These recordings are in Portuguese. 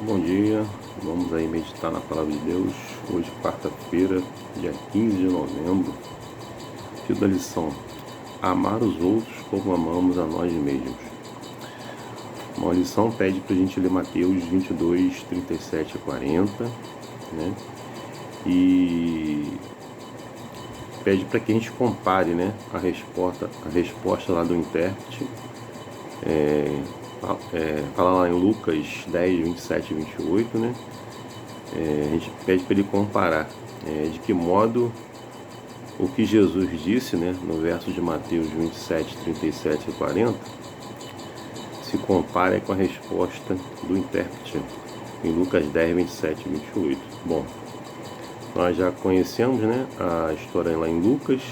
Bom dia, vamos aí meditar na Palavra de Deus. Hoje, quarta-feira, dia 15 de novembro. Título da lição: Amar os outros como amamos a nós mesmos. Uma lição pede para a gente ler Mateus 22, 37 a 40, né? E pede para que a gente compare, né, a resposta lá do intérprete. Fala lá em Lucas 10, 27 e 28, né? A gente pede para ele comparar de que modo o que Jesus disse, né, no verso de Mateus 27, 37 e 40 se compara com a resposta do intérprete em Lucas 10, 27 e 28. Bom, nós já conhecemos, né, a história lá em Lucas,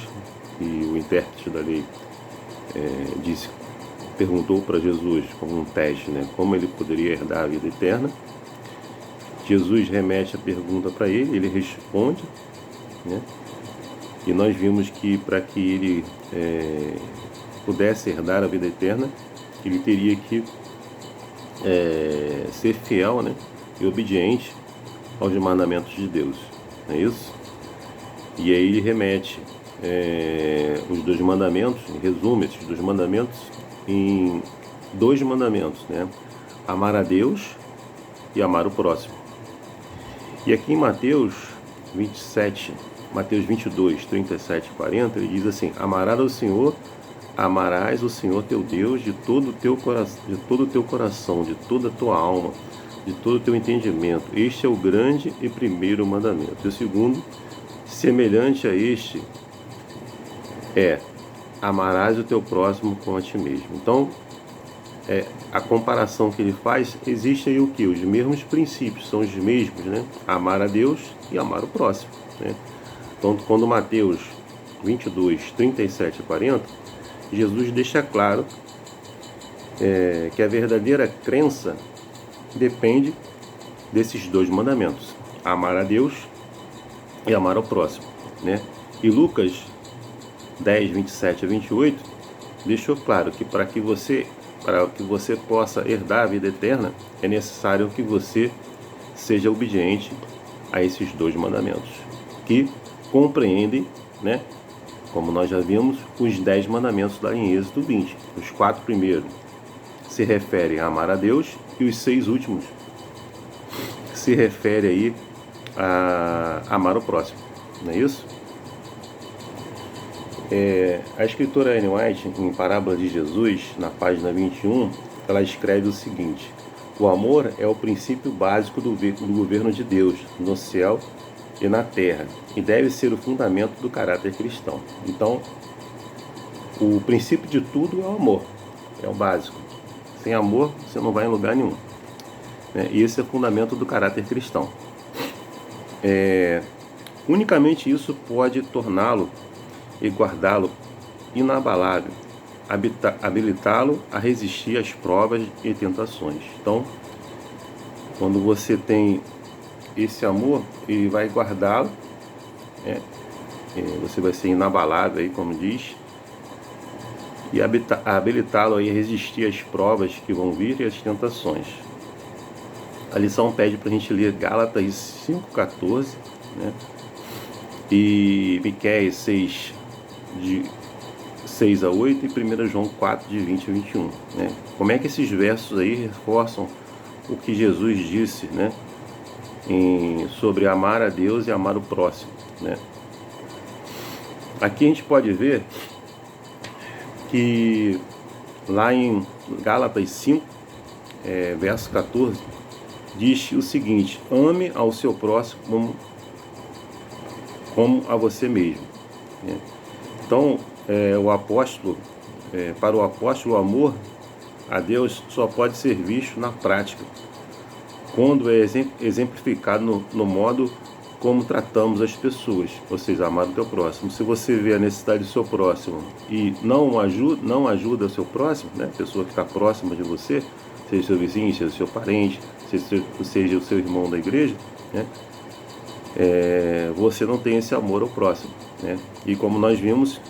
e o intérprete da lei perguntou para Jesus, como um teste, né, como ele poderia herdar a vida eterna. Jesus remete a pergunta para ele, ele responde, né, e nós vimos que para que ele pudesse herdar a vida eterna, ele teria que ser fiel, né, e obediente aos mandamentos de Deus, não é isso? E aí ele remete os dois mandamentos, resume esses dois mandamentos em dois mandamentos, né? Amar a Deus e amar o próximo. E aqui em Mateus 22, 37 e 40, ele diz assim: amarás o Senhor teu Deus de todo o teu coração, de toda a tua alma, de todo o teu entendimento. Este é o grande e primeiro mandamento. E o segundo, semelhante a este, amarás o teu próximo como a ti mesmo. Então, a comparação que ele faz, existe aí o que? Os mesmos princípios, são os mesmos, né? Amar a Deus e amar o próximo, né? Então, quando Mateus 22, 37 e 40, Jesus deixa claro que a verdadeira crença depende desses dois mandamentos: amar a Deus e amar ao próximo, né? E Lucas 10, 27 a 28 deixou claro que para que você possa herdar a vida eterna, é necessário que você seja obediente a esses dois mandamentos, que compreendem, né, como nós já vimos, os 10 mandamentos lá em Êxodo 20. Os 4 primeiros se referem a amar a Deus, e os 6 últimos se referem aí a amar o próximo, não é isso? A escritora Ellen White, em Parábola de Jesus, na página 21, ela escreve o seguinte: o amor é o princípio básico do governo de Deus no céu e na terra, e deve ser o fundamento do caráter cristão. Então, o princípio de tudo é o amor, é o básico. Sem amor, você não vai em lugar nenhum, né? E esse é o fundamento do caráter cristão. Unicamente isso pode torná-lo e guardá-lo inabalável, habilitá-lo a resistir às provas e tentações. Então, quando você tem esse amor, ele vai guardá-lo, você vai ser inabalável, aí, como diz, e habilitá-lo a resistir às provas que vão vir e às tentações. A lição pede para a gente ler Gálatas 5,14, né? E Miqueias 6, de 6 a 8, e 1 João 4, de 20 a 21. Né? Como é que esses versos aí reforçam o que Jesus disse, né, sobre amar a Deus e amar o próximo, né? Aqui a gente pode ver que lá em Gálatas 5, verso 14, diz o seguinte: ame ao seu próximo como a você mesmo, né? Então, para o apóstolo, o amor a Deus só pode ser visto na prática, quando é exemplificado no modo como tratamos as pessoas, ou seja, amar o teu próximo. Se você vê a necessidade do seu próximo e não ajuda o seu próximo, né, a pessoa que está próxima de você, seja seu vizinho, seja seu parente, seja o seu irmão da igreja, né, você não tem esse amor ao próximo, né? E como nós vimos,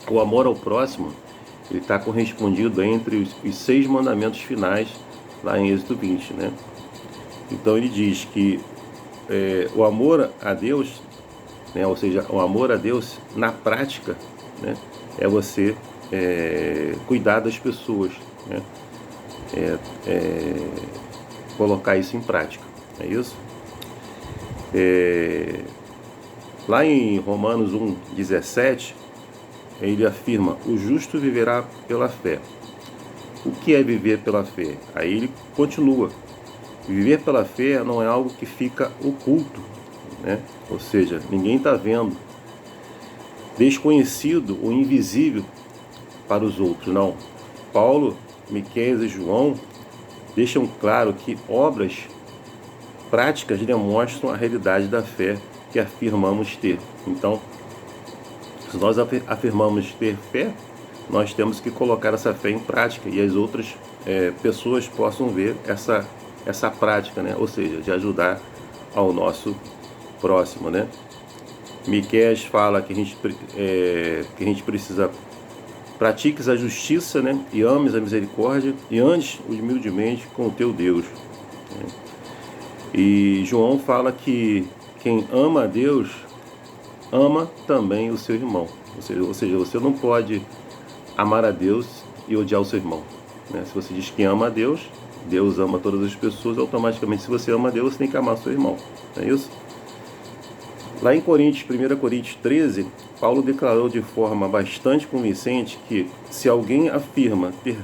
o amor ao próximo, ele está correspondido entre os 6 mandamentos finais lá em Êxodo 20, né? Então ele diz que o amor a Deus, né, ou seja, o amor a Deus na prática, né, é você cuidar das pessoas, né, colocar isso em prática, é isso? Lá em Romanos 1,17, ele afirma: o justo viverá pela fé. O que é viver pela fé? Aí ele continua: viver pela fé não é algo que fica oculto, né? Ou seja, ninguém está vendo, desconhecido ou invisível para os outros, não. Paulo, Miqueias e João deixam claro que obras práticas demonstram a realidade da fé que afirmamos ter. Então, se nós afirmamos ter fé, nós temos que colocar essa fé em prática e as outras pessoas possam ver essa prática, né? Ou seja, de ajudar ao nosso próximo, né? Miqueias fala que a gente precisa pratiques a justiça, né? E ames a misericórdia e andes humildemente com o teu Deus, né? E João fala que quem ama a Deus ama também o seu irmão. Ou seja, você não pode amar a Deus e odiar o seu irmão, né? Se você diz que ama a Deus, Deus ama todas as pessoas, automaticamente, se você ama a Deus, você tem que amar o seu irmão, não é isso? Lá em 1 Coríntios 13, Paulo declarou de forma bastante convincente que se alguém afirma ter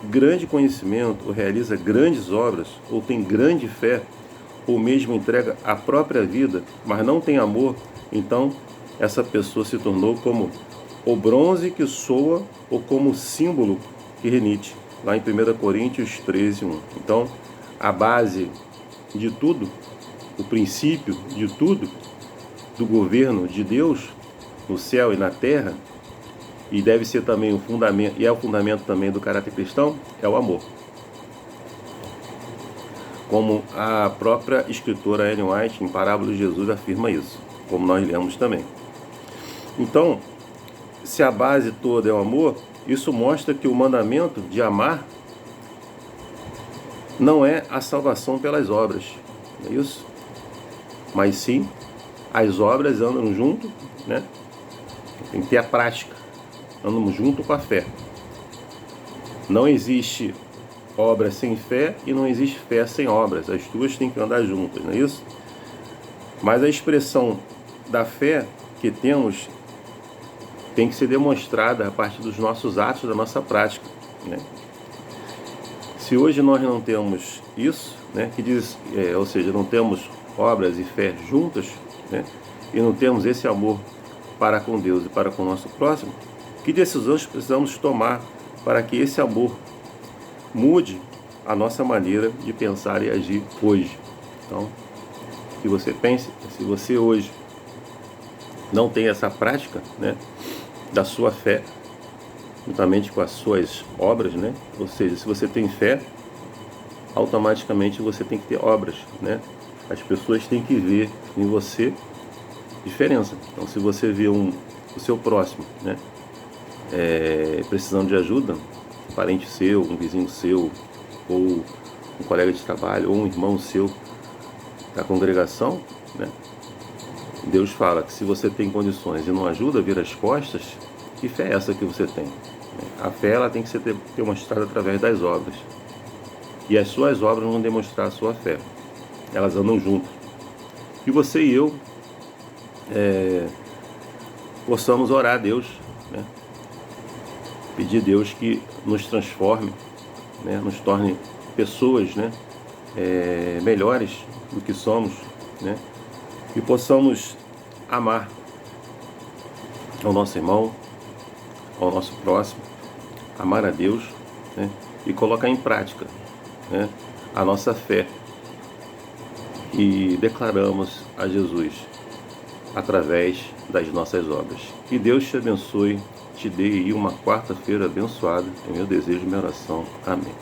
grande conhecimento, ou realiza grandes obras, ou tem grande fé, ou mesmo entrega a própria vida, mas não tem amor, então essa pessoa se tornou como o bronze que soa ou como o símbolo que renite. Lá em 1 Coríntios 13, 1. Então, a base de tudo, o princípio de tudo, do governo de Deus no céu e na terra, e deve ser também o fundamento, e é o fundamento também do caráter cristão, é o amor. Como a própria escritora Ellen White, em Parábola de Jesus, afirma isso, como nós lemos também. Então, se a base toda é o amor, isso mostra que o mandamento de amar não é a salvação pelas obras, não é isso? Mas sim, as obras andam junto, né? Tem que ter a prática, andam junto com a fé. Não existe obra sem fé e não existe fé sem obras. As duas têm que andar juntas, não é isso? Mas a expressão da fé que temos tem que ser demonstrada a partir dos nossos atos, da nossa prática, né? Se hoje nós não temos isso, né, que diz, ou seja, não temos obras e fé juntas, né, e não temos esse amor para com Deus e para com o nosso próximo, que decisões precisamos tomar para que esse amor mude a nossa maneira de pensar e agir hoje? Então, que você pense, se você hoje não tem essa prática, né, da sua fé, juntamente com as suas obras, né? Ou seja, se você tem fé, automaticamente você tem que ter obras, né? As pessoas têm que ver em você diferença. Então, se você vê o seu próximo, né, precisando de ajuda, um parente seu, um vizinho seu, ou um colega de trabalho, ou um irmão seu da congregação, né, Deus fala que se você tem condições e não ajuda, vira as costas. Que fé é essa que você tem? A fé, ela tem que ser demonstrada através das obras. E as suas obras vão demonstrar a sua fé. Elas andam juntas. E você e eu possamos orar a Deus, né? Pedir a Deus que nos transforme, né? Nos torne pessoas, né, melhores do que somos, né? E possamos amar ao nosso irmão, ao nosso próximo, amar a Deus, né, e colocar em prática, né, a nossa fé e declaramos a Jesus através das nossas obras. Que Deus te abençoe, te dê aí uma quarta-feira abençoada, é meu desejo e minha oração. Amém.